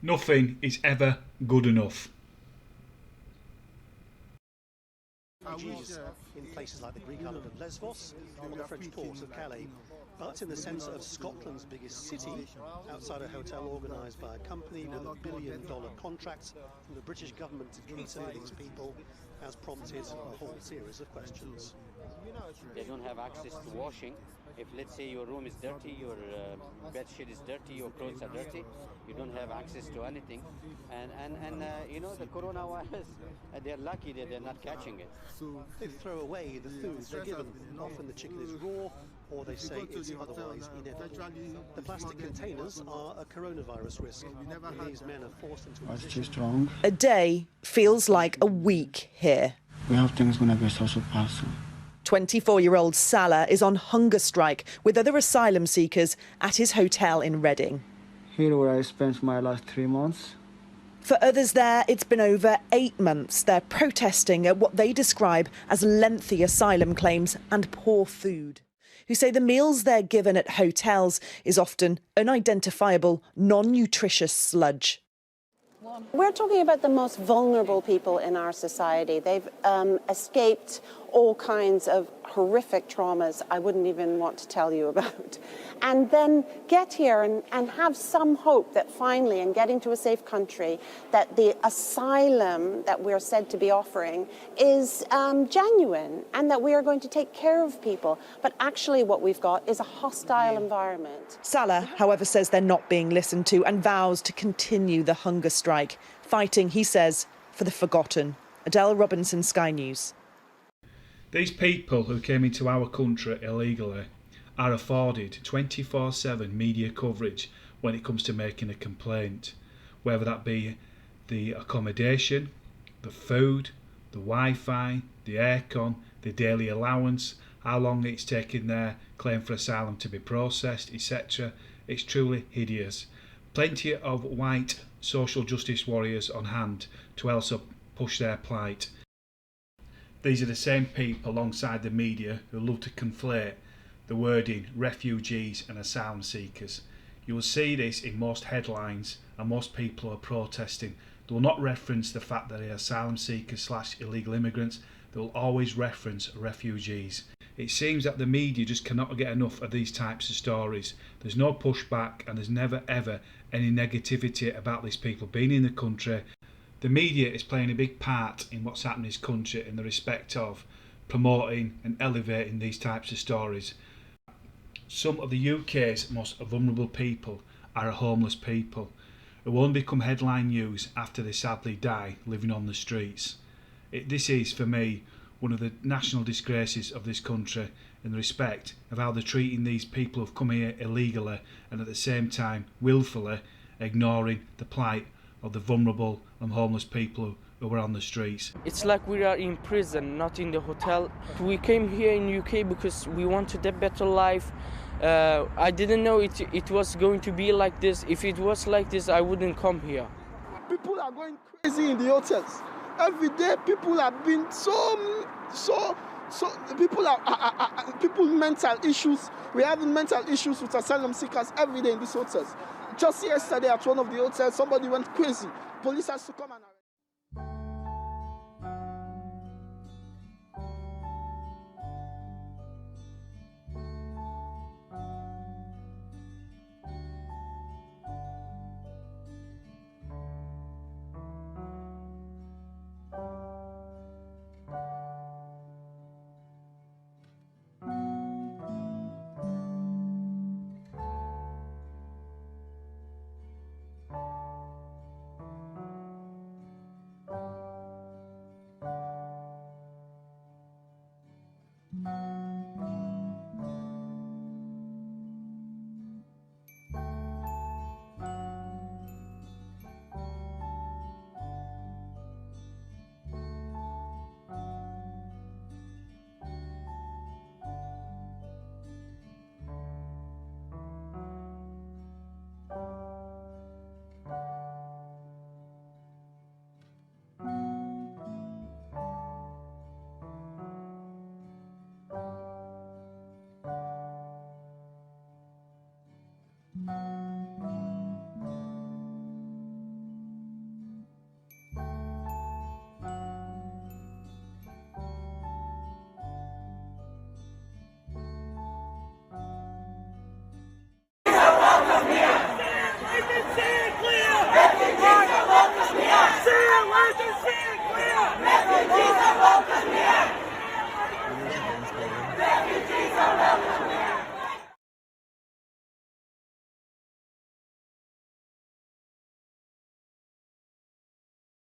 Nothing is ever good enough. Refugees in places like the Greek island of Lesbos or the French port of Calais. But in the centre of Scotland's biggest city, outside a hotel organised by a company with $1 billion contract from the British government to cater to these people, has prompted a whole series of questions. They don't have access to washing. If, let's say, your room is dirty, your bed sheet is dirty, your clothes are dirty, you don't have access to anything. And you know, the coronavirus, they're lucky that they're not catching it. They throw away the food they're given. Often the chicken is raw, or they say it's otherwise inedible. The plastic containers are a coronavirus risk, and these men are forced into a position. A day feels like a week here. We have things going to be social parcel. 24-year-old Salah is on hunger strike with other asylum seekers at his hotel in Reading. Here where I spent my last 3 months. For others there, it's been over 8 months. They're protesting at what they describe as lengthy asylum claims and poor food, who say the meals they're given at hotels is often unidentifiable, non-nutritious sludge. We're talking about the most vulnerable people in our society. They've escaped all kinds of horrific traumas I wouldn't even want to tell you about. And then get here and have some hope that finally, in getting to a safe country, that the asylum that we're said to be offering is genuine and that we are going to take care of people. But actually what we've got is a hostile environment. Salah, however, says they're not being listened to and vows to continue the hunger strike, fighting, he says, for the forgotten. Adele Robinson, Sky News. These people who came into our country illegally are afforded 24/7 media coverage when it comes to making a complaint, whether that be the accommodation, the food, the Wi-Fi, the aircon, the daily allowance, how long it's taking their claim for asylum to be processed, etc. It's truly hideous. Plenty of white social justice warriors on hand to also push their plight. These are the same people alongside the media who love to conflate the wording refugees and asylum seekers. You will see this in most headlines, and most people are protesting. They will not reference the fact that they are asylum seekers / illegal immigrants. They will always reference refugees. It seems that the media just cannot get enough of these types of stories. There's no pushback and there's never ever any negativity about these people being in the country. The media is playing a big part in what's happening in this country in the respect of promoting and elevating these types of stories. Some of the UK's most vulnerable people are homeless people who only become headline news after they sadly die living on the streets. This is, for me, one of the national disgraces of this country in the respect of how they're treating these people who've come here illegally and at the same time willfully ignoring the plight of the vulnerable and homeless people who were on the streets. It's like we are in prison, not in the hotel. We came here in UK because we wanted a better life. I didn't know it was going to be like this. If it was like this, I wouldn't come here. People are going crazy in the hotels. Every day people have been people mental issues. We're having mental issues with asylum seekers every day in these hotels. Just yesterday at one of the hotels, somebody went crazy. Police has to come and arrest.